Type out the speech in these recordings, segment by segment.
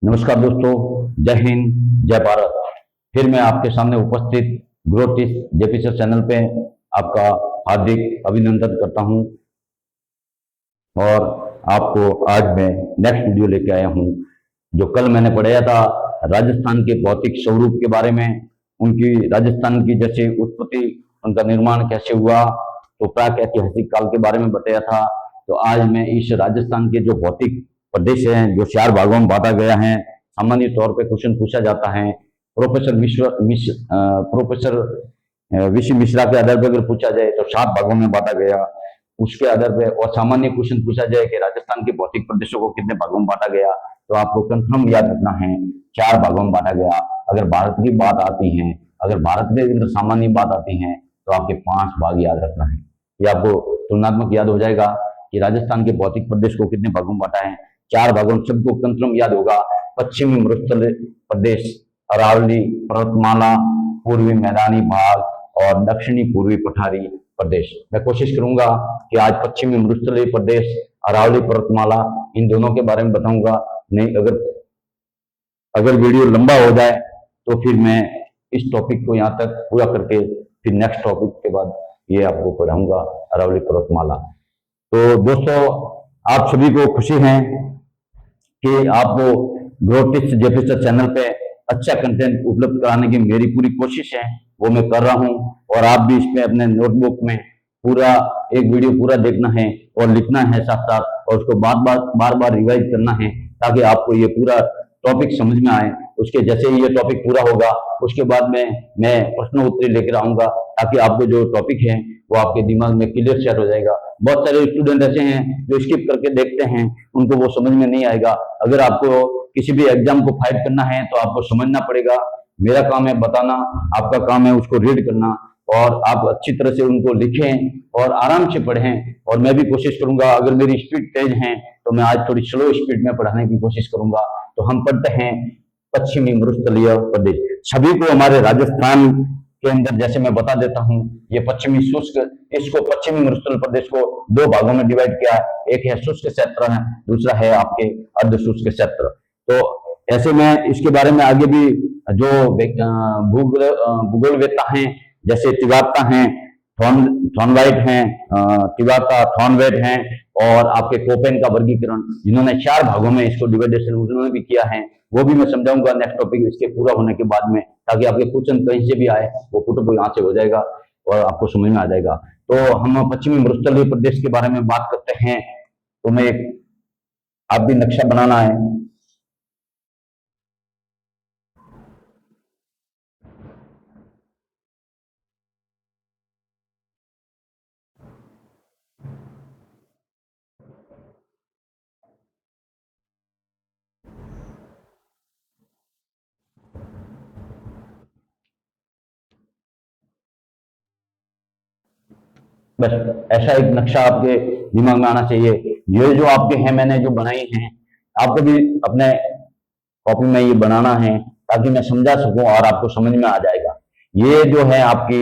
नमस्कार दोस्तों, जय हिंद, जय भारत। फिर मैं आपके सामने उपस्थित growth tips JP sir channel पे आपका हार्दिक अभिनंदन करता हूं और आपको आज मैं नेक्स्ट वीडियो लेके आया हूं। जो कल मैंने पढ़ाया था राजस्थान के भौतिक स्वरूप के बारे में, उनकी राजस्थान की जैसे उत्पत्ति, उनका निर्माण कैसे हुआ, तो प्राक ऐतिहासिक काल के बारे में बताया था। तो आज मैं इस राजस्थान के जो भौतिक प्रदेश है, जो 4 भागों में बांटा गया है, सामान्य तौर पे क्वेश्चन पूछा जाता है। प्रोफेसर विश्व मिश्रा के आधार पर अगर पूछा जाए तो 7 भागों में बांटा गया, उसके आधार पे। और सामान्य क्वेश्चन पूछा जाए कि राजस्थान के भौतिक प्रदेशों को कितने भागों में बांटा गया, तो आपको कंफर्म याद रखना है 4 भागों में बांटा गया। अगर भारत की बात आती है, अगर भारत में अगर सामान्य बात आती है, तो आपके 5 भाग याद रखना है। ये आपको तुलनात्मक याद हो जाएगा कि राजस्थान के भौतिक प्रदेश को कितने भागों में बांटा है। 4 भागों में सबको कंफर्म याद होगा। पश्चिमी मरुस्थल प्रदेश, अरावली पर्वतमाला, पूर्वी मैदानी भाग और दक्षिणी पूर्वी पठारी प्रदेश। मैं कोशिश करूंगा कि आज पश्चिमी मरुस्थलीय प्रदेश, अरावली पर्वतमाला, इन दोनों के बारे में बताऊंगा। नहीं, अगर वीडियो लंबा हो जाए तो फिर मैं इस टॉपिक को यहाँ तक पूरा करके फिर नेक्स्ट टॉपिक के बाद ये आपको पढ़ाऊंगा, अरावली पर्वतमाला। तो दोस्तों, आप सभी को खुशी है कि आपको growth tips JP sir channel पे अच्छा कंटेंट उपलब्ध कराने की मेरी पूरी कोशिश है, वो मैं कर रहा हूं। और आप भी इसमें अपने नोटबुक में पूरा एक वीडियो पूरा देखना है और लिखना है साथ साथ, और उसको बार बार रिवाइज करना है, ताकि आपको ये पूरा टॉपिक समझ में आए। उसके जैसे ही ये टॉपिक पूरा होगा, उसके बाद में मैं प्रश्न उत्तरी लेकर आऊंगा, ताकि आपको जो टॉपिक है वो आपके दिमाग में क्लियर सेट हो जाएगा। बहुत सारे स्टूडेंट ऐसे हैं जो स्किप करके देखते हैं, उनको वो समझ में नहीं आएगा। अगर आपको किसी भी एग्जाम को फाइट करना है तो आपको समझना पड़ेगा। मेरा काम है बताना, आपका काम है उसको रीड करना, और आप अच्छी तरह से उनको लिखें और आराम से पढ़ें। और मैं भी कोशिश करूंगा, अगर मेरी स्पीड तेज है तो मैं आज थोड़ी स्लो स्पीड में पढ़ाने की कोशिश करूंगा। तो हम पढ़ते हैं पश्चिमी मरुस्थलीय प्रदेश। सभी को हमारे राजस्थान के अंदर, जैसे मैं बता देता हूं, ये पश्चिमी शुष्क, इसको पश्चिमी मरुस्थल प्रदेश को 2 भागों में डिवाइड किया है। एक है शुष्क क्षेत्र है, दूसरा है आपके अर्ध शुष्क क्षेत्र। तो ऐसे में इसके बारे में आगे भी जो भूगोलवेत्ता हैं, जैसे तिवाता हैं, थॉर्नवाइट हैं, तिवाता, थॉर्नवेट हैं, और आपके कोपेन का वर्गीकरण, जिन्होंने 4 भागों में इसको डिवाइडेशन उन्होंने भी किया है, वो भी मैं समझाऊंगा नेक्स्ट टॉपिक इसके पूरा होने के बाद में, ताकि आपके क्वेश्चन कहीं से भी आए वो पुट यहाँ से हो जाएगा और आपको समझ में आ जाएगा। तो हम पश्चिमी मरुस्थलीय प्रदेश के बारे में बात करते हैं। तो मैं आप भी नक्शा बनाना है। बस ऐसा एक नक्शा आपके दिमाग में आना चाहिए। ये जो आपके हैं, मैंने जो बनाई हैं, आपको भी अपने कॉपी में ये बनाना है, ताकि मैं समझा सकूं और आपको समझ में आ जाएगा। ये जो है आपकी,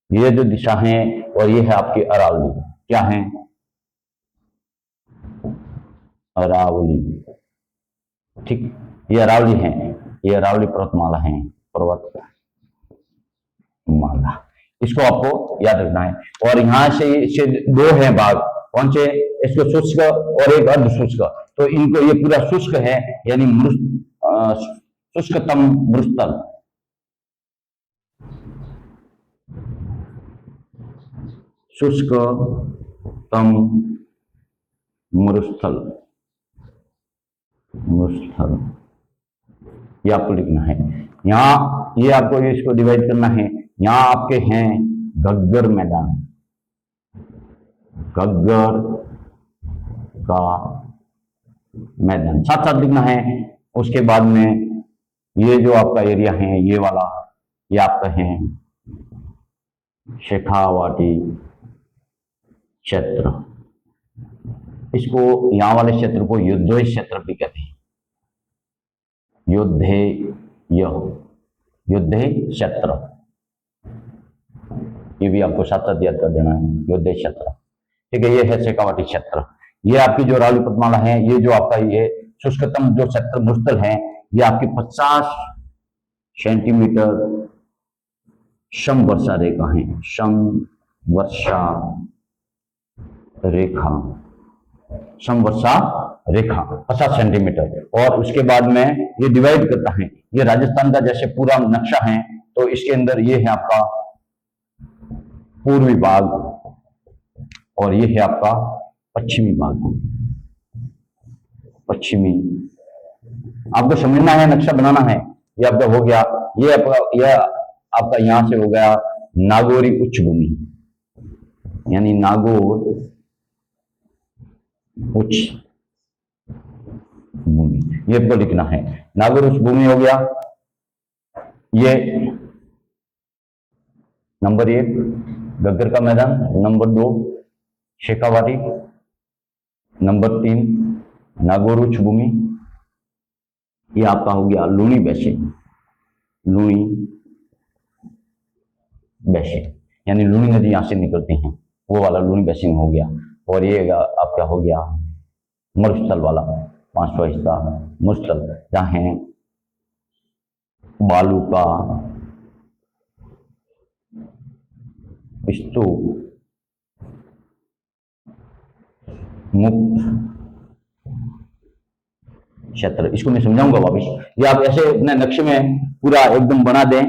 ये जो दिशा है, और ये है आपकी अरावली। क्या है? अरावली। ठीक, ये अरावली है, ये अरावली पर्वतमाला है, पर्वतमाला। इसको आपको याद रखना है। और यहां से 2 है भाग, कौन से? इसको शुष्क और एक अर्ध शुष्क। तो इनको, ये पूरा शुष्क है, यानी शुष्कतम मरुस्थल, शुष्कतम मरुस्थल, ये आपको लिखना है। यहाँ ये आपको इसको डिवाइड करना है। यहाँ आपके हैं घग्गर मैदान, घग्गर का मैदान साथ साथ लिखना है। उसके बाद में ये जो आपका एरिया है, ये वाला, ये आपका है शेखावाटी क्षेत्र। इसको, यहाँ वाले क्षेत्र को युद्धेय क्षेत्र भी कहते हैं। युद्धेय क्षेत्र, ये भी आपको साथ साथ याद कर देना है, युद्धेय क्षेत्र। ठीक है, ये है शेखावाटी क्षेत्र। ये आपकी जो अरावली पर्वतमाला है, ये जो आपका ये शुष्कतम जो क्षेत्र मुस्तल है ये आपकी 50 सेंटीमीटर समवर्षा रेखा है, समवर्षा रेखा, समवर्षा रेखा 50 सेंटीमीटर। और उसके बाद में ये डिवाइड करता है, ये राजस्थान का जैसे पूरा नक्शा है तो इसके अंदर ये है आपका पूर्वी भाग और ये है आपका पश्चिमी भाग, पश्चिमी। आपको समझना है, नक्शा बनाना है। ये आपका हो गया, ये आपका यहां से हो गया नागौरी उच्च भूमि, यानी नागौर उच्च भूमि, ये आपको लिखना है। नागौर उच्च भूमि हो गया। ये नंबर 1 गग्गर का मैदान, नंबर 2 शेखावाटी, नंबर 3 नागौर उच्च भूमि। ये आपका हो गया लूनी बेसिन, लूनी बेसिन यानी लूनी नदी यहां से निकलती हैं, वो वाला लूनी बेसिन हो गया। और ये आपका हो गया मरुस्थल वाला 5वां हिस्सा, मरुस्थल जहां है बालू का स्तूप मुक्त क्षेत्र। इसको मैं समझाऊंगा वापिस। ये आप ऐसे अपने नक्शे में पूरा एकदम बना दें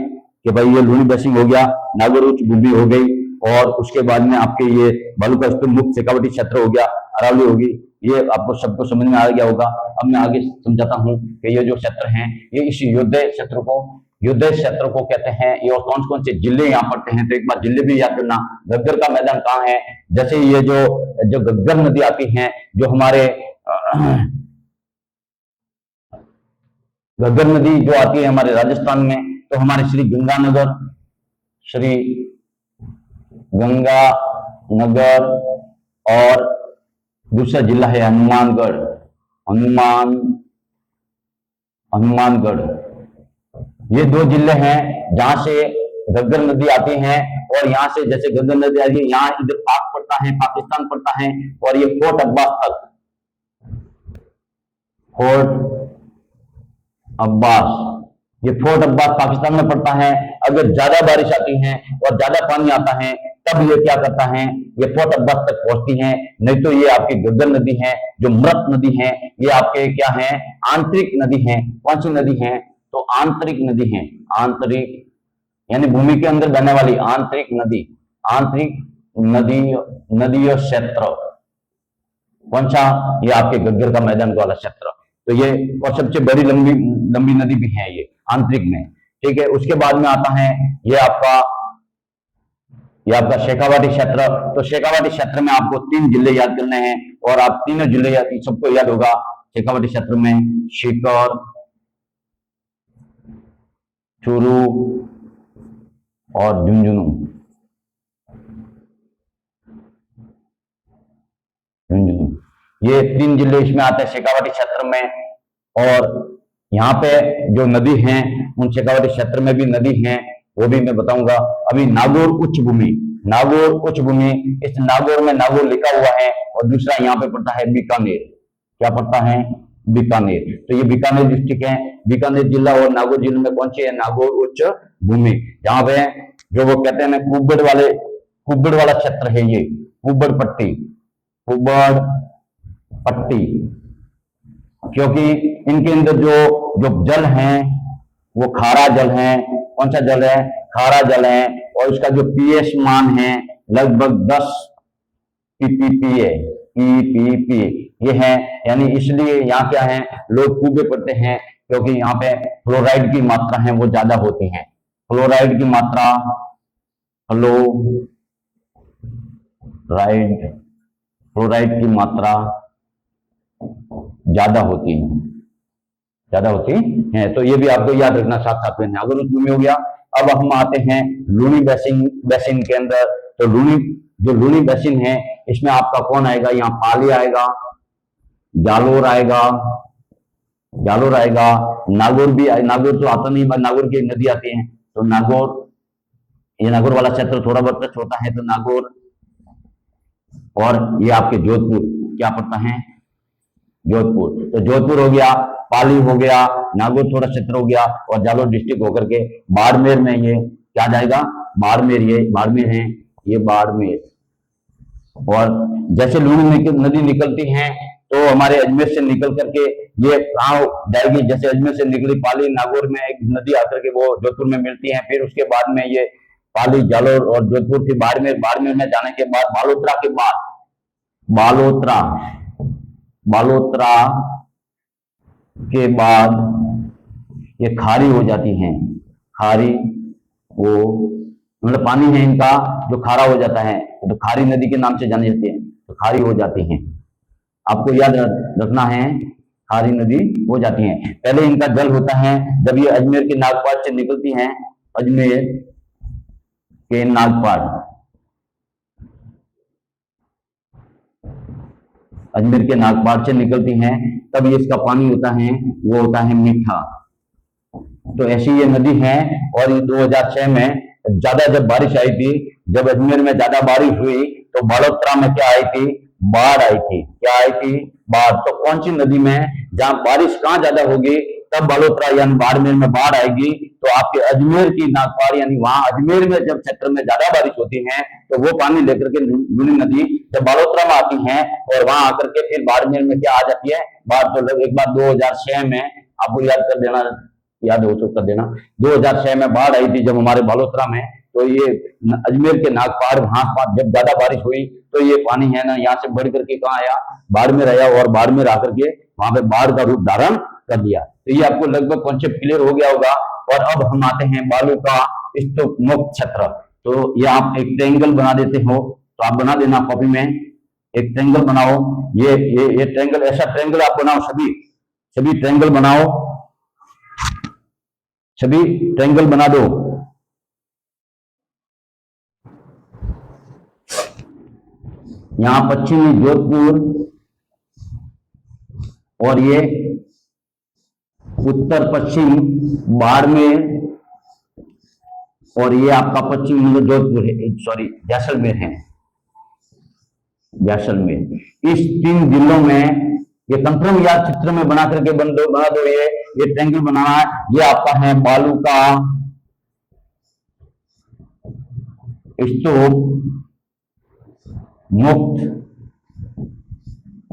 कि भाई ये लूनी बेसिन हो गया, नागौर उच्च भूमि हो गई, और उसके बाद में आपके ये बालू का स्तूप मुक्त शेखावाटी क्षेत्र हो गया, अरावली होगी। ये आपको सबको समझ में आ गया होगा। अब मैं आगे समझाता हूँ कि ये जो क्षेत्र हैं ये इस योद्धा क्षेत्र को कहते हैं। ये और कौन कौन से जिले यहाँ पड़ते हैं, तो एक बार जिले भी याद करना। गग्गर का मैदान कहाँ है, जैसे ये जो गग्गर नदी आती है, जो हमारे गग्गर नदी जो आती है हमारे राजस्थान में, तो हमारे श्री गंगानगर और दूसरा जिला है हनुमानगढ़। ये 2 जिले हैं जहां से गग्गर नदी आती है। और यहाँ से जैसे गग्गर नदी आती है, यहाँ इधर पाक पड़ता है, पाकिस्तान पड़ता है, और ये फोर्ट अब्बास पाकिस्तान में पड़ता है। अगर ज्यादा बारिश आती है और ज्यादा पानी आता है तब ये क्या करता है, ये फोर्ट अब्बास तक पहुंचती है। नहीं तो ये आपकी गग्गर नदी है, जो मृत नदी है, ये आपके क्या है, आंतरिक नदी है। कौन सी नदी है, तो आंतरिक नदी है। आंतरिक यानी भूमि के अंदर बहने वाली आंतरिक नदी क्षेत्र। कौन सा, ये आपके गग्गर का मैदान वाला क्षेत्र। तो ये और सबसे बड़ी लंबी नदी भी है ये आंतरिक में, ठीक है। उसके बाद में आता है ये आपका शेखावाटी क्षेत्र। तो शेखावाटी क्षेत्र में आपको 3 जिले याद करने हैं, और आप तीनों जिले सबको याद होगा। शेखावाटी क्षेत्र में सीकर, चूरू और झुंझुनू। ये 3 जिले इसमें आते हैं शेखावाटी क्षेत्र में। और यहाँ पे जो नदी हैं उन शेखावाटी क्षेत्र में भी नदी हैं, वो भी मैं बताऊंगा। अभी नागौर उच्च भूमि, इस नागौर में नागौर लिखा हुआ है, और दूसरा यहाँ पे पड़ता है बीकानेर। क्या पड़ता है, बीकानेर। तो ये बीकानेर डिस्ट्रिक्ट है, बीकानेर जिला। और नागौर जिले में कौन सी है, नागौर उच्च भूमि। जहां पे जो वो कहते हैं कुब्बड़ वाला क्षेत्र है, ये कुब्बड़ पट्टी, क्योंकि इनके अंदर जो जल है वो खारा जल है। कौन सा जल है, खारा जल है। और इसका जो पीएच मान है लगभग 10 pppa ये है। यानी इसलिए यहाँ क्या है, लोग कुबे पढ़ते हैं, क्योंकि यहाँ पे फ्लोराइड की मात्रा है वो ज्यादा होती है। फ्लोराइड की मात्रा ज्यादा होती है। तो ये भी आपको याद रखना साथ साथ में। नागौर उच्च भूमि हो गया। अब हम आते हैं लूनी बेसिन के अंदर। तो लूनी बेसिन है, इसमें आपका कौन आएगा, यहाँ पाली आएगा, जालोर आएगा, नागौर भी। नागौर तो आता नहीं, नागौर की नदी आती है। तो ये नागौर वाला क्षेत्र थोड़ा बहुत टच होता है, तो नागौर। और ये आपके जोधपुर क्या पड़ता है, जोधपुर। तो जोधपुर हो गया, पाली हो गया, नागौर थोड़ा क्षेत्र हो गया, और जालौर डिस्ट्रिक्ट होकर के बाड़मेर में ये क्या जाएगा, बाड़मेर, ये बाड़मेर है, ये बाड़मेर। और जैसे लूनी नदी निकलती है तो हमारे अजमेर से निकल करके ये कहाँ जाएगी, जैसे अजमेर से निकली पाली, नागौर में एक नदी आकर के वो जोधपुर में मिलती है, फिर उसके बाद में ये पाली, जालौर और जोधपुर, फिर बाड़मेर, बाड़मेर में जाने के बाद बालोतरा के बाद, बालोतरा, बालोतरा के बाद ये खारी हो जाती हैं, खारी, वो मतलब पानी है इनका जो खारा हो जाता है, तो खारी नदी के नाम से जानी जाती है, तो खारी हो जाती हैं। आपको याद रखना है, खारी नदी हो जाती है। पहले इनका जल होता है जब ये अजमेर के नागपाट से निकलती हैं, अजमेर के नागपाट, अजमेर के नागपाट से निकलती हैं, तब ये इसका पानी होता है वो होता है मीठा। तो ऐसी ये नदी है। और ये 2006 में ज्यादा जब बारिश आई थी, जब अजमेर में ज्यादा बारिश हुई तो बालोतरा में क्या आई थी, बाढ़ आई थी। क्या आई थी, बाढ़। तो कौन सी नदी में जहां बारिश कहां ज्यादा होगी तब बालोतरा यानी बाड़मेर में बाढ़ आएगी, तो आपके अजमेर की नागपार यानी वहां अजमेर में जब क्षेत्र में ज्यादा बारिश होती है तो वो पानी लेकर के लूनी नदी जब बालोतरा में आती है और वहां आकर के फिर बाड़मेर में क्या आ जाती है, बाढ़। तो एक बार 2006 में आपको याद कर देना, याद हो तो कर देना, 2006 में बाढ़ आई थी जब हमारे बालोतरा में। तो ये अजमेर के नागपार वहां जब ज्यादा बारिश हुई तो ये पानी है ना यहाँ से बढ़ करके कहाँ आया, बाड़मेर आया, और बाड़मेर आकर के वहां पे बाढ़ का रूप धारण कर दिया। तो ये आपको लगभग कॉन्सेप्ट क्लियर हो गया होगा। और अब हम आते हैं बालू का स्तूप मुक्त क्षेत्र। तो ये आप एक ट्रायंगल बना देते हो, तो आप बना देना कॉपी में, एक ट्रायंगल बनाओ। ये ट्रायंगल, ऐसा ट्रायंगल आप बनाओ, सभी ट्रायंगल बनाओ, सभी ट्रायंगल बना दो। यहां पश्चिमी जोधपुर और ये उत्तर पश्चिम बाड़मेर और ये आपका पश्चिम जोधपुर है, सॉरी जैसलमेर है, जैसलमेर। इस 3 जिलों में ये कंफर्म याद चित्र में बना करके बना दो। ये ट्रायंगल बनाना है। ये आपका है बालू का स्तूप मुक्त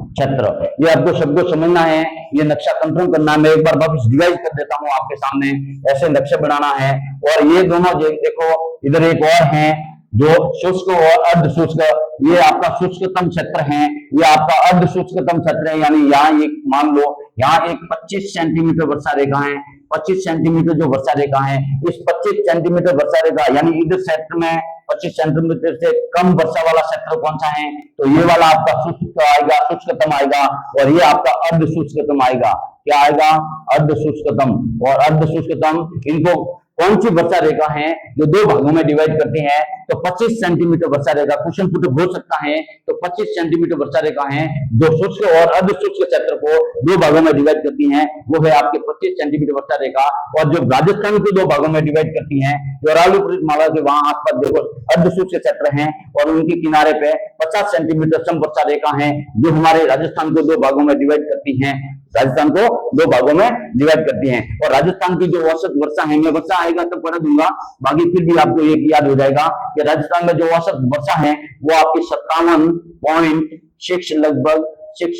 क्षेत्र। ये आपको सबको समझना है, ये नक्शा कंफर्म करना है। मैं एक बार वापस रिवाइज कर देता हूं आपके सामने, ऐसे नक्शा बनाना है। और ये दोनों देखो, इधर एक और है जो शुष्क और अर्ध शुष्क, ये आपका शुष्कतम क्षेत्र है, ये आपका अर्ध शुष्कतम क्षेत्र है। यानी यहाँ एक मान लो, यहाँ एक 25 सेंटीमीटर वर्षा रेखा है, 25 सेंटीमीटर जो वर्षा रेखा है, इस 25 सेंटीमीटर वर्षा रेखा यानी इधर क्षेत्र में 25 सेंटीमीटर से कम वर्षा वाला क्षेत्र कौन सा है, तो ये वाला आपका शुष्क आएगा, शुष्कतम आएगा। और ये आपका अर्ध शुष्कतम आएगा। क्या आएगा, अर्ध शुष्कतम। और अर्ध शुष्कतम इनको कौन सी वर्षा रेखा है जो 2 भागों में डिवाइड करती है, तो 25 सेंटीमीटर वर्षा रेखा, क्वेश्चन पुट हो सकता है। तो 25 सेंटीमीटर वर्षा रेखा है जो शुष्क और अर्ध शुष्क क्षेत्र को 2 भागों में डिवाइड करती है, वो है आपके 25 सेंटीमीटर वर्षा रेखा। और जो राजस्थान को 2 भागों में डिवाइड करती है, जो अरावली पर्वतमाला के वहां आसपास देखो अर्ध शुष्क क्षेत्र है और उनके किनारे पे 50 सेंटीमीटर सम वर्षा रेखा है जो हमारे राजस्थान को 2 भागों में डिवाइड करती है, राजस्थान को 2 भागों में डिवाइड करती हैं। और राजस्थान की जो औसत वर्षा है, मैं वर्षा आएगा तो पढ़ा दूंगा, बाकी फिर भी आपको एक याद हो जाएगा कि राजस्थान में जो औसत वर्षा है वो आपकी 57.6 लगभग 60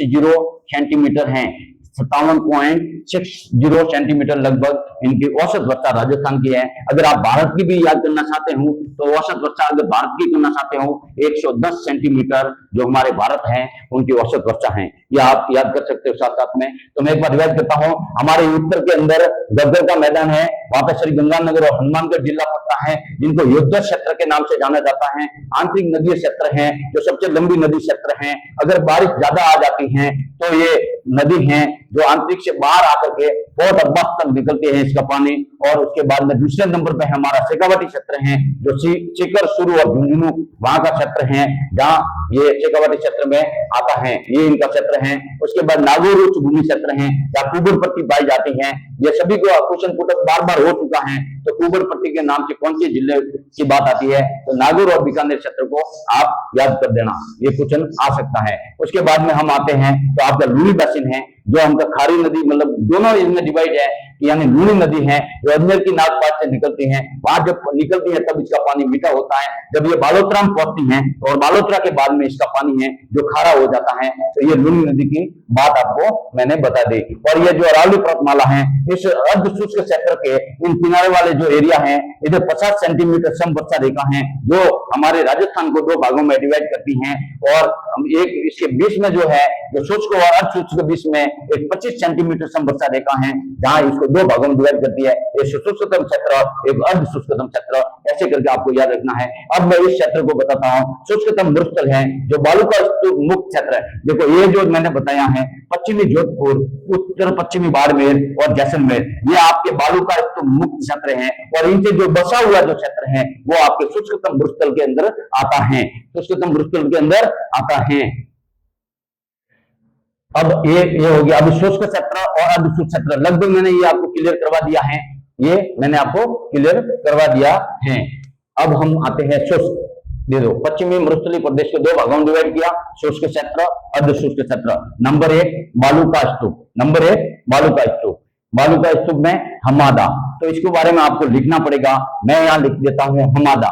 सेंटीमीटर है, 57.60 सेंटीमीटर लगभग इनकी औसत वर्षा राजस्थान की है। अगर आप भारत की भी याद करना चाहते हो तो औसत वर्षा अगर भारत की करना चाहते हो 110 सेंटीमीटर जो हमारे भारत है उनकी औसत वर्षा है, ये आप याद कर सकते हो साथ साथ में। तो मैं एक बार रिवाइज करता हूँ। हमारे उत्तर के अंदर गब्बर का मैदान है, वहां पे श्री गंगानगर और हनुमानगढ़ जिला पड़ता है, जिनको योद्धा क्षेत्र के नाम से जाना जाता है। आंतरिक नदी क्षेत्र है जो सबसे लंबी नदी क्षेत्र है। अगर बारिश ज्यादा आ जाती है तो ये नदी है जो आंतरिक से बाहर आकर के बहुत अब्बास तक निकलते हैं इसका पानी। और उसके बाद में दूसरे नंबर पे हमारा शेखावाटी क्षेत्र है जो सीकर, सुरु और झुंझुनू वहां का क्षेत्र है, जहां ये शेखावाटी क्षेत्र में आता है, ये इनका क्षेत्र है। उसके बाद नागौर उच्च भूमि क्षेत्र है जहाँ कुबर पट्टी पाई जाती है। ये सभी को क्वेश्चन पुट बार बार हो चुका है। तो कुबर पट्टी के नाम से कौन से जिले की बात आती है तो नागौर और बीकानेर क्षेत्र को आप याद कर देना, ये क्वेश्चन आ सकता है। उसके बाद में हम आते हैं तो आपका लूनी बेसिन है, जो हमका खारी नदी मतलब दोनों इसमें डिवाइड है, यानी लूनी नदी है जो अजमेर की नागपात से निकलती है, वहां जब निकलती है तब इसका पानी मीठा होता है, जब ये बालोतरा में पहुंचती है और बालोतरा के बाद में इसका पानी है जो खारा हो जाता है, तो ये लूनी नदी की बात आपको मैंने बता दी। और ये जो अरावली पर्वतमाला है, इस अर्ध शुष्क क्षेत्र के इन किनारे वाले जो एरिया है, इधर 50 सेंटीमीटर समवर्षा रेखा है जो हमारे राजस्थान को दो भागों में डिवाइड करती है, और एक इसके बीच में जो है जो शुष्क और अर्ध शुष्क के बीच में एक 25 सेंटीमीटर समवर्षा रेखा है जहां इसको दो भागों में डिवाइड करती है, एक शुष्कतम क्षेत्र एक अर्ध शुष्कतम क्षेत्र, ऐसे करके आपको याद रखना है। अब मैं इस क्षेत्र को बताता हूं, शुष्कतम मरुस्थल है जो बालू का मुक्त क्षेत्र है। देखो ये जो मैंने बताया है पश्चिमी जोधपुर, उत्तर पश्चिमी बाड़मेर और जैसलमेर, ये आपके बालू का मुक्त क्षेत्र है, और इनसे जो बसा हुआ जो क्षेत्र है वो आपके शुष्कतम मरुस्थल के अंदर आता है, शुष्कतम मरुस्थल के अंदर आता है। अब ये हो गया। अब शुष्क क्षेत्र और अर्ध शुष्क क्षेत्र लगभग मैंने ये आपको क्लियर करवा दिया है, ये मैंने आपको क्लियर करवा दिया है। अब हम आते हैं शुष्क। दे दो, पश्चिमी मरुस्थलीय प्रदेश को दो भागों में डिवाइड किया, शुष्क क्षेत्र अर्ध शुष्क क्षेत्र। नंबर 1 बालू का स्तूप, नंबर 1 बालू का स्तूप, बालू का स्तूप में हमादा, तो इसके बारे में आपको लिखना पड़ेगा। मैं यहां लिख देता हूं हमादा,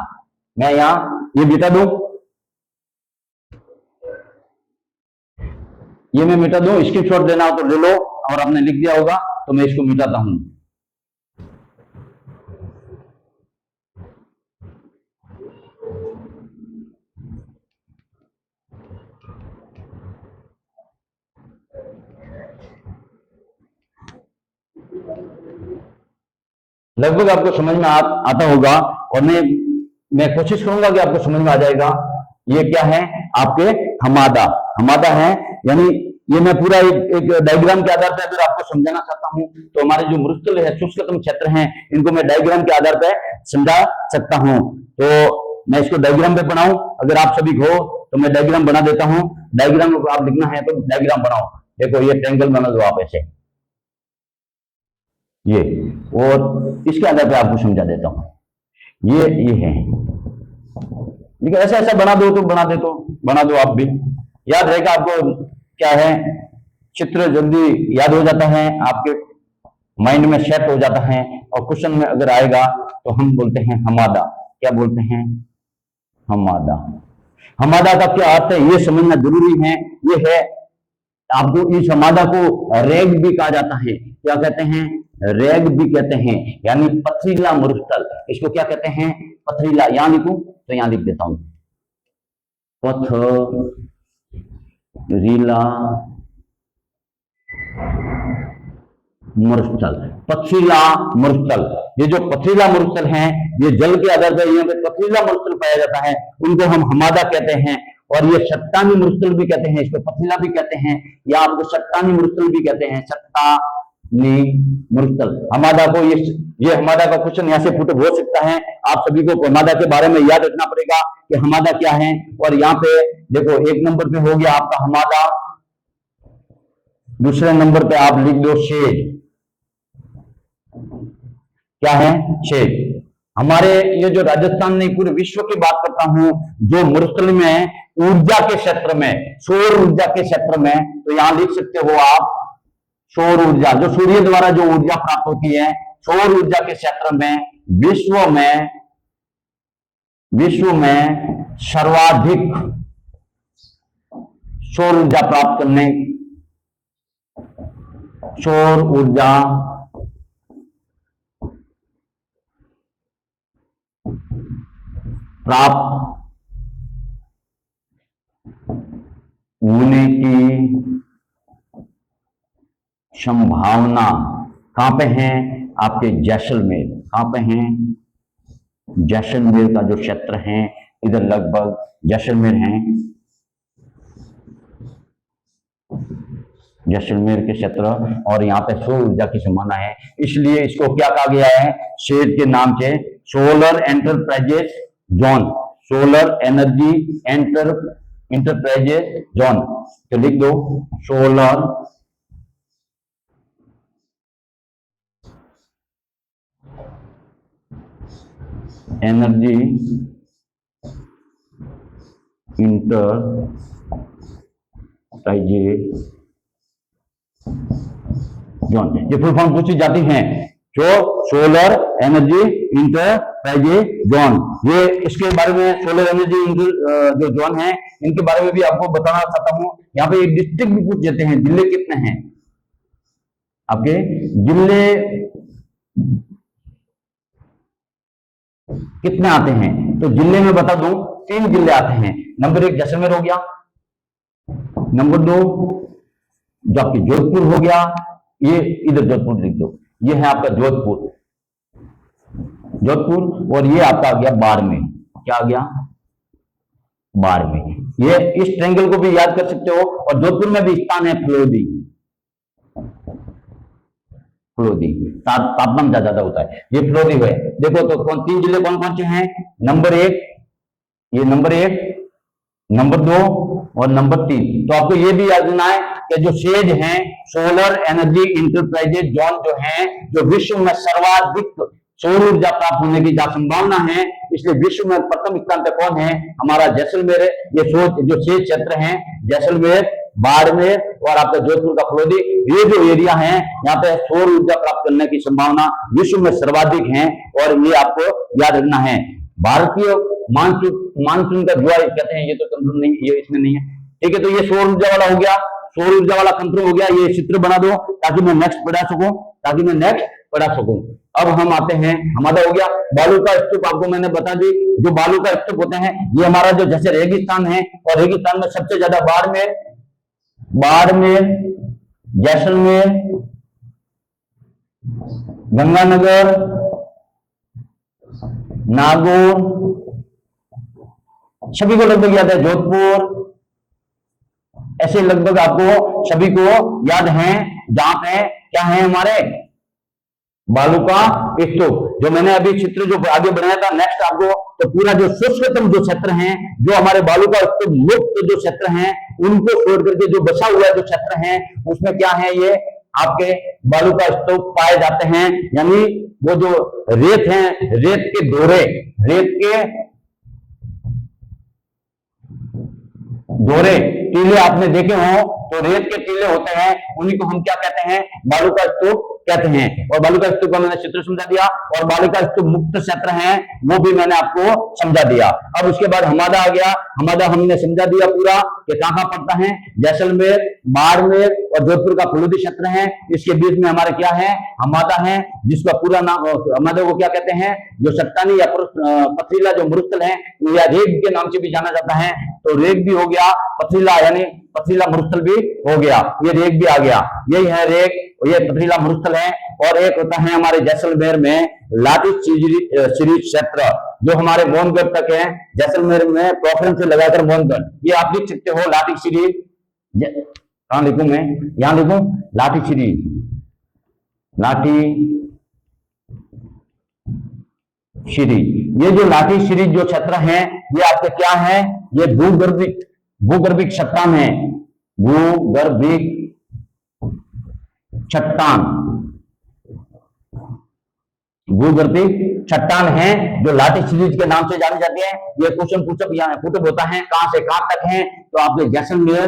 मैं यहां ये मिटा दूं, ये मैं मिटा दूं, स्क्रीनशॉट लेना हो तो ले लो, और आपने लिख दिया होगा तो मैं इसको मिटाता हूं। लगभग आपको समझ में आता होगा, और मैं कोशिश करूंगा कि आपको समझ में आ जाएगा। ये क्या है आपके हमादा, हमादा है, यानी ये मैं पूरा एक डायग्राम के आधार पर अगर आपको समझाना चाहता हूं तो हमारे जो मरुस्थल है शुष्कतम क्षेत्र हैं इनको मैं डायग्राम के आधार पर समझा सकता हूं। तो मैं इसको डायग्राम पे बनाऊं, अगर आप सभी हो तो मैं डायग्राम बना देता हूं। डायग्राम को आप लिखना है तो डायग्राम बनाओ। देखो ये ट्रायंगल बना दो आप ऐसे, ये, और इसके आधार पे आपको समझा देता हूं। ये है, लेकिन ऐसा ऐसा बना दो तो बना दो आप भी, याद रहेगा आपको। क्या है, चित्र जल्दी याद हो जाता है, आपके माइंड में सेट हो जाता है, और क्वेश्चन में अगर आएगा तो हम बोलते हैं हमादा। क्या बोलते हैं? हमादा। हमादा का क्या अर्थ है ये समझना जरूरी है। ये है आपको, इस हमादा को रेग भी कहा जाता है। क्या कहते हैं? रेग भी कहते हैं, यानी पथरीला मरुस्थल। इसको क्या कहते हैं? पथरीला। यहां लिखूं तो यहां लिख देता हूं, पथरीला मरुस्थल, पथरीला मरुस्थल। ये जो पथरीला मरुस्थल है ये जल के आधार पर यहाँ पे पथरीला मरुस्थल पाया जाता है, उनको हम हमादा कहते हैं। और ये चट्टानी मरुस्थल भी कहते हैं, इसको पथरीला भी कहते हैं, या आपको चट्टानी मरुस्थल भी कहते हैं, चट्टानी मरुस्थल। हमादा को ये हमादा का क्वेश्चन यहाँ से पुट हो सकता है। आप सभी को हमादा के बारे में याद रखना पड़ेगा कि हमादा क्या है। और यहाँ पे देखो, एक नंबर पे हो गया आपका हमादा, दूसरे नंबर पे आप लिख दो शेज। क्या है? शेज। हमारे ये जो राजस्थान ने पूरे विश्व की बात करता हूं, जो मरुस्थल में ऊर्जा के क्षेत्र में, सौर ऊर्जा के क्षेत्र में, तो यहां लिख सकते हो आप सौर ऊर्जा, जो सूर्य द्वारा जो ऊर्जा प्राप्त होती है, सौर ऊर्जा के क्षेत्र में विश्व में सर्वाधिक सौर ऊर्जा प्राप्त करने, सौर ऊर्जा प्राप्त होने की संभावना कहां पे है? आपके जैसलमेर। कहां पे है? जैसलमेर का जो क्षेत्र है, इधर लगभग जैसलमेर है, जैसलमेर के क्षेत्र, और यहाँ पे सौर ऊर्जा की संभावना है। इसलिए इसको क्या कहा गया है? शेड के नाम से solar enterprises zone, solar energy enterprises zone. तो लिख दो सोलर एनर्जी इंटरप्राइजेशन, ये फुल फॉर्म पूछी जाती हैं। जो सोलर एनर्जी इंटरप्राइजेशन, ये इसके बारे में सोलर एनर्जी जो जोन है इनके बारे में भी आपको बताना चाहता हूं। यहाँ पे एक डिस्ट्रिक्ट भी पूछ देते हैं, जिले कितने हैं आपके, जिले कितने आते हैं, तो जिले में बता दूं 3 जिले आते हैं। नंबर 1 जैसलमेर हो गया, नंबर 2 जो आपकी जोधपुर हो गया, ये इधर जोधपुर लिख दो, ये है आपका जोधपुर, और ये आपका आ गया बाड़मेर। क्या आ गया, बाड़मेर। ये इस ट्रायंगल को भी याद कर सकते हो। और जोधपुर में भी स्थान है फलोदी, तापमान ज्यादा होता है, ये फलोदी है। देखो तो 3 जिले कौन कौन से हैं, नंबर 1, ये नंबर 1, नंबर 2 और नंबर 3। तो आपको ये भी याद रखना है कि जो सेज हैं, सोलर एनर्जी इंटरप्राइजेज जोन जो है, जो विश्व में सर्वाधिक सौर ऊर्जा प्राप्त होने की संभावना है, इसलिए विश्व में प्रथम स्थान पर कौन है, हमारा जैसलमेर है। ये जो सेज क्षेत्र है, जैसलमेर, बाड़मेर और आपका जोधपुर का फलोदी, ये जो एरिया है यहाँ पे सौर ऊर्जा प्राप्त करने की संभावना विश्व में सर्वाधिक है। और ये आपको याद रखना है। भारतीय मानसून का जुआ कहते हैं, ये तो कंट्रोल नहीं, ये इसमें नहीं है, ठीक है। तो ये सौर ऊर्जा वाला हो गया, सौर ऊर्जा वाला कंट्रोल हो गया। ये चित्र बना दो ताकि मैं नेक्स्ट पढ़ा सकूं, अब हम आते हैं, हमारा हो गया बालू का स्तूप। आपको मैंने बता दी, जो बालू का स्तूप होते हैं, ये हमारा जो जैसे रेगिस्तान है, और रेगिस्तान में सबसे ज्यादा बाड़मेर, जैसलमेर, गंगानगर, नागौर, सभी को लगभग याद है, जोधपुर, ऐसे लगभग आपको सभी को याद है। जहां पे क्या है हमारे बालू का स्तूप, जो मैंने अभी चित्र जो आगे बनाया था, नेक्स्ट आपको तो पूरा जो शुष्कतम जो क्षेत्र हैं, जो हमारे बालू का स्तूप मुक्त जो क्षेत्र हैं, उनको छोड़ करके जो बचा हुआ जो क्षेत्र हैं, उसमें क्या है, ये आपके बालू का स्तूप पाए जाते हैं। यानी वो जो रेत है, रेत के दोरे टीले आपने देखे हो, तो रेत के टीले होते हैं, उन्हीं को हम क्या कहते हैं, बालू का स्तूप कहते हैं। और बालू का स्तूप का मैंने चित्र समझा दिया, और बालू का स्तूप मुक्त क्षेत्र है वो भी मैंने आपको समझा दिया। अब उसके बाद हमादा आ गया, हमादा हमने समझा दिया पूरा कि कहां पड़ता है, जैसलमेर, बाड़मेर और जोधपुर का फलोदी क्षेत्र है। इसके बीच में हमारे क्या है, हमादा है, जिसका पूरा नाम हमादा को क्या कहते हैं, जो चट्टानी या पथरीला जो मरुस्थल है, या रेग के नाम से भी जाना जाता है। तो रेग भी हो गया, पथरीला यानी पथरीला मरुस्थल भी हो गया, ये रेग भी आ गया, यही है रेग, ये पथरीला मरुस्थल है। और एक होता है हमारे जैसलमेर में लाटीशिरी क्षेत्र, जो हमारे मोहनगढ़ तक है। जैसलमेर में पोखरण से लगाकर मोहनगढ़, ये आप लिख सकते हो लाटीशिरी। कहां लिखूं मैं, यहां लिखूं लाटीशिरी, ये जो लाटीशिरी जो क्षेत्र है, ये आपके क्या है, ये भूगर्भिक चट्टान है, भूगर्भिक चट्टान है, जो लाटीशिरी के नाम से जानी जाती है। ये क्वेश्चन पुटअप होता है, कहां से कहां तक है, तो आपके जैसलमेर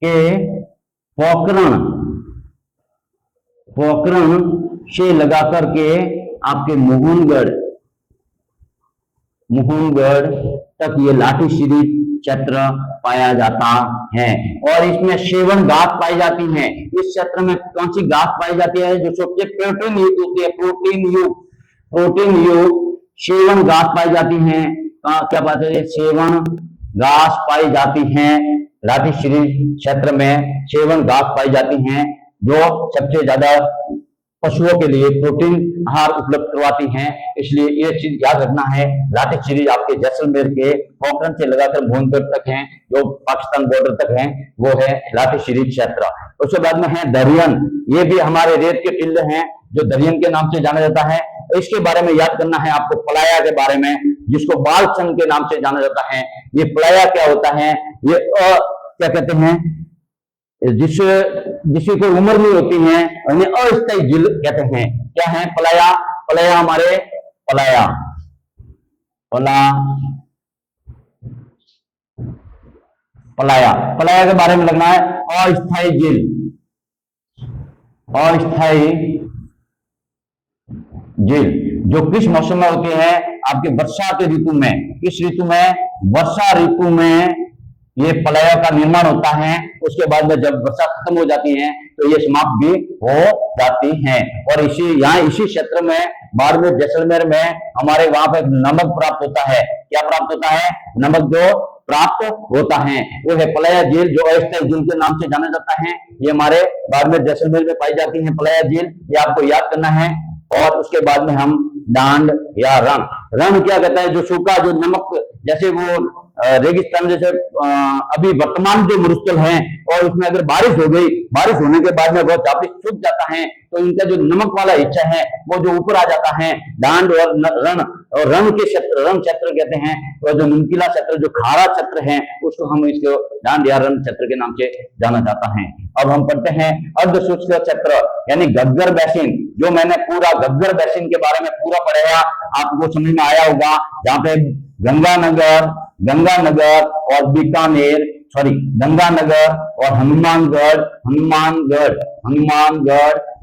के पोखरण से लगा करके आपके मोहनगढ़ तक ये लाटीशिरी क्षेत्र पाया जाता है। और इसमें सेवन घास पाई जाती है। इस क्षेत्र में कौन सी घास पाई जाती है, जो सबसे प्रोटीन युक्त होती है, प्रोटीन युक्त सेवन घास पाई जाती है। क्या बात है, सेवन घास पाई जाती है, लाटीशिरी क्षेत्र में सेवन घास पाई जाती हैं, जो सबसे ज्यादा पशुओं के लिए प्रोटीन आहार उपलब्ध करवाती हैं। इसलिए ये चीज याद रखना है, लाटीशिरी आपके जैसलमेर के पोखरण से लगाकर मोहनगढ़ तक है, जो पाकिस्तान बॉर्डर तक है, वो है लाटीशिरी क्षेत्र। उसके बाद में है दरियन, ये भी हमारे रेत के टिल्ले हैं, जो दरियन के नाम से जाना जाता है। इसके बारे में याद करना है आपको, पलाया के बारे में, जिसको बालचंद के नाम से जाना जाता है। ये पलाया क्या होता है, ये क्या कहते हैं, जिस जिसकी कोई उम्र नहीं होती है, उन्हें अस्थायी झील कहते हैं। क्या है? पलाया, पलाया हमारे पलाया, पला पलाया, पलाया के बारे में लगना है अस्थायी झील, अस्थायी झील जो किस मौसम में होती है? आपके वर्षा के ऋतु में। किस ऋतु में? वर्षा ऋतु में ये पलाया का निर्माण होता है। उसके बाद में जब वर्षा खत्म हो जाती है तो ये समाप्त भी हो जाती हैं। और इसी क्षेत्र में बाड़मेर जैसलमेर में हमारे वहां पर नमक प्राप्त होता है। क्या प्राप्त होता है? नमक जो प्राप्त होता है वो है पलाया झील, जो अस्थायी झील के नाम से जाना जाता है। ये हमारे बाड़मेर जैसलमेर में पाई जाती है पलाया झील, ये आपको याद करना है। और उसके बाद में हम डांड या रण, रण क्या कहता है? जो सूखा, जो नमक, जैसे वो रेगिस्तान, जैसे अभी वर्तमान जो मरुस्थल है और उसमें अगर बारिश हो गई, बारिश होने के बाद में वह वापिस सूख जाता है तो इनका जो नमक वाला हिस्सा है वो जो ऊपर आ जाता है। डांड और रण, और रण के क्षेत्र, रण क्षेत्र कहते हैं। तो जो नुकीला क्षेत्र, जो खारा क्षेत्र है, उसको हम इसको डांड या रण क्षेत्र के नाम से जाना जाता है। अब हम पढ़ते हैं अर्ध शुष्क क्षेत्र यानी घग्गर बेसिन। जो मैंने पूरा घग्गर बेसिन के बारे में पूरा पढ़ाया, आपको समझ में आया होगा। जहाँ पे गंगानगर और बीकानेर, सॉरी गंगानगर और हनुमानगढ़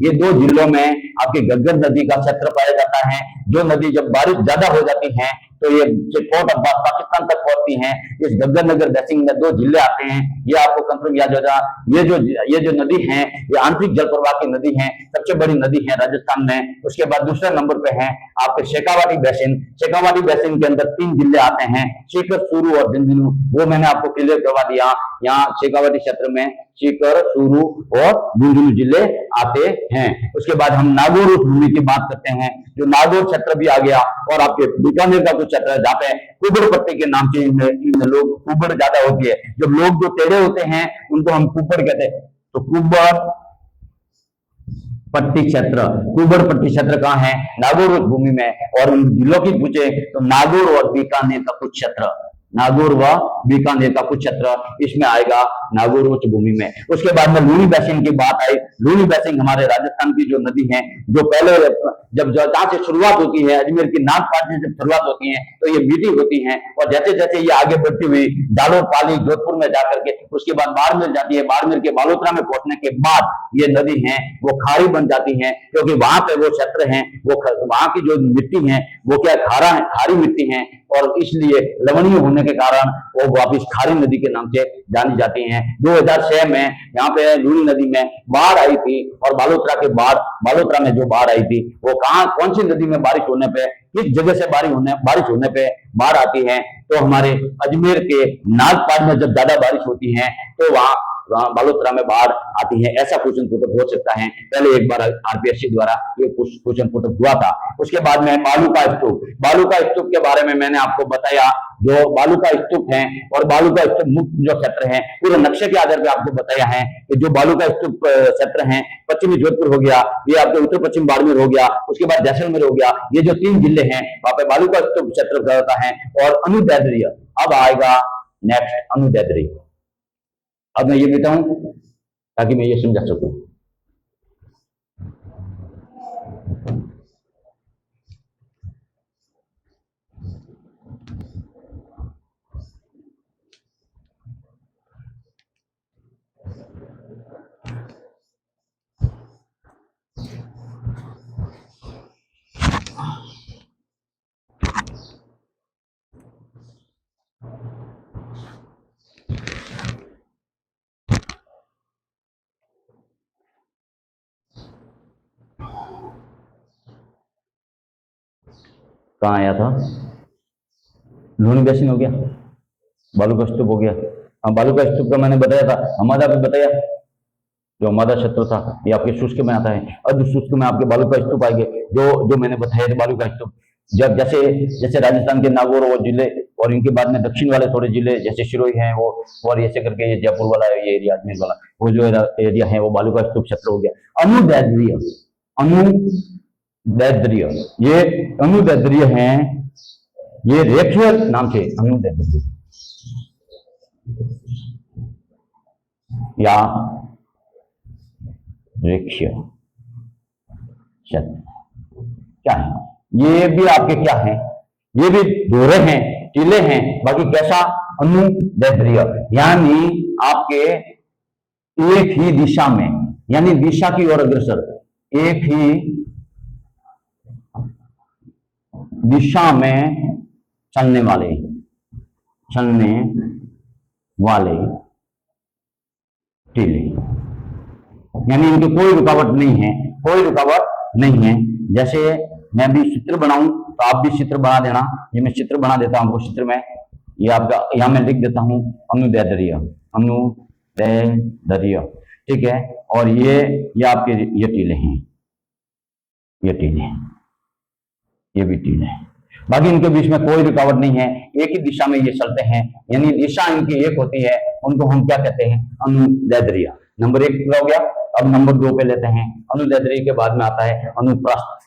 ये दो जिलों में आपके घग्गर नदी का क्षेत्र पाया जाता है। जो नदी जब बारिश ज्यादा हो जाती है तो ये पोर्ट ऑफ पाकिस्तान तक पहुंचती हैं। इस घग्गर नगर बेसिन में दो जिले आते हैं, ये आपको कंफर्म याद होगा। ये जो नदी है ये आंतरिक जल प्रवाह की नदी है, सबसे बड़ी नदी है राजस्थान में। उसके बाद दूसरे नंबर पे है आपके शेखावाटी बेसिन। शेखावाटी बेसिन के अंदर 3 जिले आते हैं, सीकर, चूरू और झुंझुनू। वो मैंने आपको क्लियर करवा दिया। यहाँ शेखावाटी क्षेत्र में सीकर, चूरू और झुंझुनू जिले आते हैं। उसके बाद हम नागौर भूमि की बात करते हैं, जो नागौर क्षेत्र भी आ गया। और आपके बीकानेर का कुछ क्षेत्र है जहाँ पे कुबड़ पट्टी के नाम से इन लोग, कुबड़ ज्यादा होती है, जब लोग जो टेढ़े होते हैं उनको हम कुबड़ कहते हैं। तो कुबड़ पट्टी क्षेत्र कहाँ है? नागौर भूमि में। और उन जिलों की पूछे तो नागौर और बीकानेर का कुछ क्षेत्र, नागौर व बीकानेर का कुछ क्षेत्र इसमें आएगा, नागौर उच्च भूमि में। उसके बाद में लूनी बेसिन की बात आई। लूनी बेसिन हमारे राजस्थान की जो नदी है, जो पहले जब जहाँ से शुरुआत होती है, अजमेर की नागपाट से जब शुरुआत होती है तो ये मीठी होती है। और जैसे जैसे ये आगे बढ़ती हुई जालोर, पाली, जोधपुर में जाकर के उसके बाद बाड़मेर जाती है। बाड़मेर के बालोतरा में पहुंचने के बाद ये नदी है वो खारी बन जाती है, क्योंकि वहां पे वो क्षेत्र है, वो वहां की जो मिट्टी है वो क्या खारा है, खारी मिट्टी है। और इसलिए लवणीय होने के कारण वो वापिस खारी नदी के नाम से जानी जाती हैं। 2006 में यहाँ पे लूनी नदी में बाढ़ आई थी, और बालोतरा में जो बाढ़ आई थी वो कौन सी नदी में बारिश होने पे, किस जगह से बारिश होने पे बाढ़ आती है? तो हमारे अजमेर के नागपाट में जब ज्यादा बारिश होती है तो वहां बालोतरा में बाढ़ आती है। ऐसा क्वेश्चन पुटअप हो सकता है। पहले एक बार आरपीएससी द्वारा ये क्वेश्चन पुटअप हुआ था। उसके बाद में बालू का स्तूप के बारे में मैंने आपको बताया। जो बालू का स्तूप है और बालू का स्तूप मुक्त जो क्षेत्र है, पूरे नक्शे के आधार पर आपको बताया है कि जो बालू का स्तूप क्षेत्र है, पश्चिमी जोधपुर हो गया, ये आपके उत्तर पश्चिम बाड़मेर हो गया, उसके बाद जैसलमेर हो गया, ये जो 3 जिले हैं वहां पे बालू का स्तूप क्षेत्र रहता है। और अनुदैर्ध्य, अब आएगा नेक्स्ट अनुदैर्ध्य। अब मैं ये बताऊं ताकि मैं ये समझा सकूं। कहाँ आया था? लूनी बेसिन हो गया, बालू का स्तूप हो गया। हाँ, बालू का स्तूप का मैंने बताया था, हमारा भी बताया। जो हमारा क्षेत्र था ये आपके शुष्क में आता है। अर्ध शुष्क में आपके बालू का स्तूप आएंगे, जो मैंने बताया था बालू का स्तूप। जब जैसे राजस्थान के नागौर वो जिले, और इनके बाद में दक्षिण वाले थोड़े जिले जैसे सिरोही हैं वो, और ऐसे करके ये जयपुर वाला ये एरिया, अजमेर वाला वो जो एरिया है वो बालू का स्तूप क्षेत्र हो गया। अनुदैर्ध्य, ये अनुदैर्ध्य हैं, ये रेखीय नाम से अनुदैर्ध्य या रेखीय क्षेत्र क्या है? ये भी आपके क्या है? ये भी दोहरे हैं, टीले हैं, बाकी कैसा? अनुदैर्ध्य, यानी आपके एक ही दिशा में, यानी दिशा की ओर अग्रसर, एक ही दिशा में चलने वाले टीले, यानी इनकी कोई रुकावट नहीं है, कोई रुकावट नहीं है। जैसे मैं भी चित्र बनाऊं तो आप भी चित्र बना देना। ये मैं चित्र बना देता हूं आपको चित्र में, ये आपका यहां मैं लिख देता हूं अनुदैर्ध्य, अनुदैर्ध्य, ठीक है। और ये आपके ये टीले हैं, ये टीले हैं, ये भी टीले हैं, बाकी इनके बीच में कोई रुकावट नहीं है, एक ही दिशा में ये चलते हैं, यानी दिशा इनकी एक होती है, उनको हम क्या कहते हैं? अनुदैर्ध्य। नंबर 1 पूरा हो गया। अब नंबर 2 पे लेते हैं। अनुदैर्ध्य के बाद में आता है अनुप्रस्थ।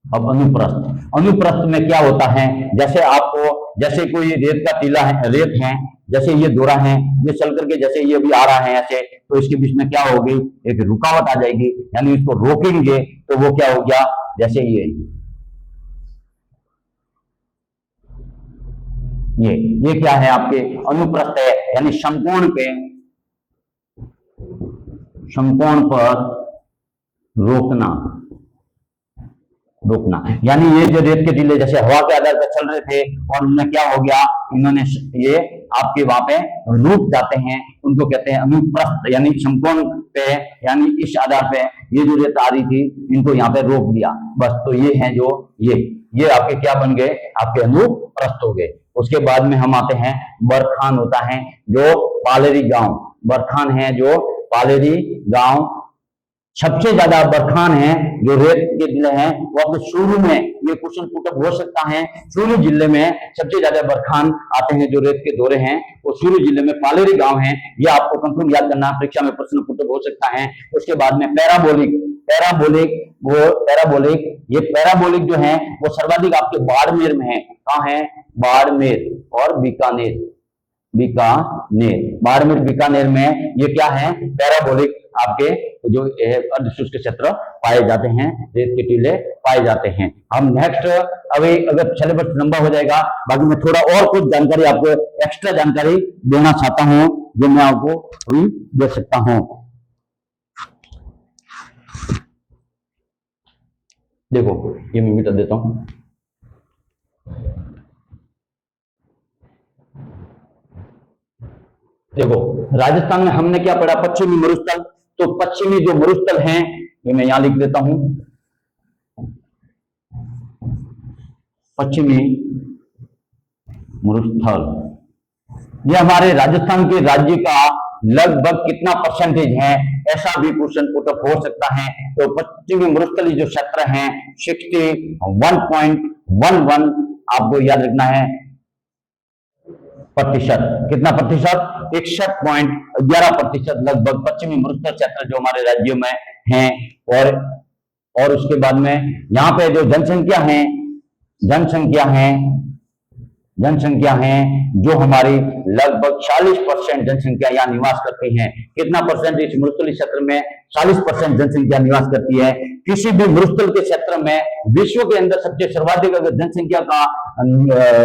अब अनुप्रस्थ में क्या होता है? जैसे कोई रेत का टीला है, रेत है, जैसे ये दोरा है, ये चल करके जैसे ये भी आ रहा है ऐसे, तो इसके बीच में क्या होगी? एक रुकावट आ जाएगी, यानी इसको रोकेंगे तो वो क्या हो गया? जैसे ये क्या है? आपके अनुप्रस्थ है, यानी समकोण पर रोकना, यानी ये जो रेत के टीले जैसे हवा के आधार पर चल रहे थे और उनमें क्या हो गया? इन्होंने ये आपके वहां पे रुक जाते हैं, उनको कहते हैं अनुप्रस्थ, यानी समकोण पे, यानी इस आधार पे ये जो रेत आ रही थी इनको यहाँ पे रोक दिया, बस। तो ये है जो ये आपके क्या बन गए? आपके अनुप्रस्थ हो गए। उसके बाद में हम आते हैं बरखान होता है जो पालेरी गांव, बरखान है जो पालेरी गांव, सबसे ज्यादा बरखान है जो रेत के जिले हैं वो आपको शुरू में, ये क्वेश्चन पुटअप हो सकता है, शुरू जिले में सबसे ज्यादा बरखान आते हैं जो रेत के दौरे हैं, वो शुरू जिले में पालेरी गांव है। ये आपको कंफर्म याद करना, परीक्षा में प्रश्न पुटअप हो सकता है। उसके बाद में पैराबोलिक, ये पैराबोलिक जो है वो सर्वाधिक आपके बाड़मेर में है। कहाँ है? बाड़मेर और बीकानेर, बाड़मेर बीकानेर में ये क्या है? पैराबोलिक आपके जो अर्धशुष्क क्षेत्र पाए जाते हैं, रेत के टीले पाए जाते हैं। हम नेक्स्ट, अभी अगर सिलेबस लंबा हो जाएगा, बाकी मैं थोड़ा और कुछ जानकारी आपको, एक्स्ट्रा जानकारी देना चाहता हूं जो मैं आपको अभी दे सकता हूं। देखो ये मैं मीटर देता हूं, देखो राजस्थान में हमने क्या पढ़ा? पश्चिमी मरुस्थल। तो पश्चिमी जो मरुस्थल हैं ये मैं यहां लिख देता हूं, पश्चिमी मरुस्थल। ये हमारे राजस्थान के राज्य का लगभग कितना परसेंटेज है, ऐसा भी क्वेश्चन पुटअप हो सकता है। तो पश्चिमी मरुस्थलीय जो क्षेत्र हैं 61.11 आपको याद रखना है प्रतिशत। कितना प्रतिशत? 61.11% लगभग पश्चिमी मरुस्थल क्षेत्र जो हमारे राज्यों में हैं। और उसके बाद में यहाँ पे जो जनसंख्या है जो हमारी लगभग 40% जनसंख्या यहाँ निवास करती है। कितना परसेंट? इस मरुस्थलीय क्षेत्र में 40% जनसंख्या निवास करती है। किसी भी मरुस्थल के क्षेत्र में विश्व के अंदर सबसे सर्वाधिक अगर जनसंख्या का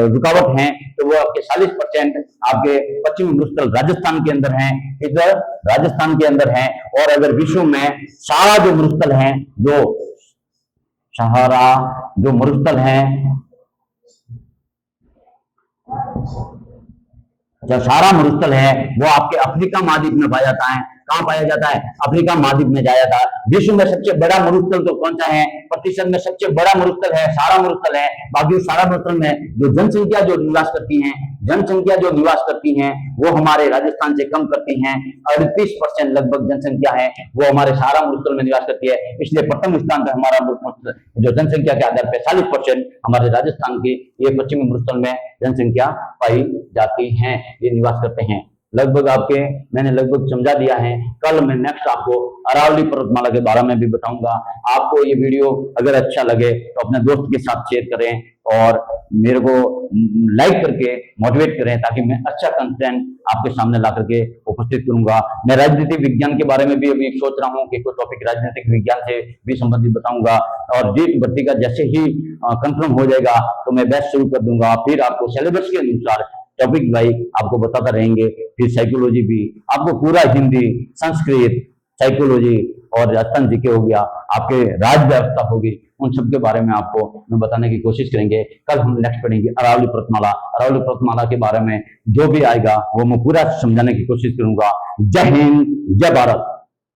रुकावट है तो वो आपके 40% आपके पश्चिमी मरुस्थल राजस्थान के अंदर है, इधर राजस्थान के अंदर है। और अगर विश्व में सारा जो मरुस्थल है, जो मरुस्थल है, जो सारा मरुस्थल है वो आपके अफ्रीका महाद्वीप में पाया जाता है। कहां पाया जाता है? अफ्रीका महाद्वीप में जाया जाता है। विश्व में सबसे बड़ा मरुस्थल तो कौन सा है? प्रतिशत में सबसे बड़ा मरुस्थल है सारा मरुस्थल है। बाकी सारा मरुस्थल में जो जनसंख्या जो निवास करती हैं वो हमारे राजस्थान से कम करती हैं। 38% लगभग जनसंख्या है वो हमारे सारा मरुस्थल में निवास करती है। इसलिए प्रथम स्थान पर हमारा जो जनसंख्या के आधार पर 40% हमारे राजस्थान की ये पश्चिमी मरुस्थल में जनसंख्या पाई जाती है, ये निवास करते हैं। लगभग आपके मैंने लगभग समझा दिया है। कल मैं नेक्स्ट आपको अरावली पर्वतमाला के बारे में भी बताऊंगा। आपको ये वीडियो अगर अच्छा लगे तो अपने दोस्त के साथ शेयर करें और मेरे को लाइक करके मोटिवेट करें, ताकि मैं अच्छा कंटेंट आपके सामने ला करके उपस्थित करूंगा। मैं राजनीतिक विज्ञान के बारे में भी अभी सोच रहा हूं कि कोई टॉपिक राजनीतिक विज्ञान से भी संबंधित बताऊंगा, और डीट भर्ती का जैसे ही कंफर्म हो जाएगा तो मैं बैच शुरू कर दूंगा। फिर आपको सिलेबस के अनुसार टॉपिक भाई आपको बताता रहेंगे। फिर साइकोलॉजी भी आपको पूरा हिंदी, संस्कृत, साइकोलॉजी और राजस्थान जीके हो गया, आपके राज्य व्यवस्था होगी, उन सब के बारे में आपको मैं बताने की कोशिश करेंगे। कल हम नेक्स्ट पढ़ेंगे अरावली पर्वतमाला। अरावली पर्वतमाला के बारे में जो भी आएगा वो मैं पूरा समझाने की कोशिश करूंगा। जय हिंद, जय भारत।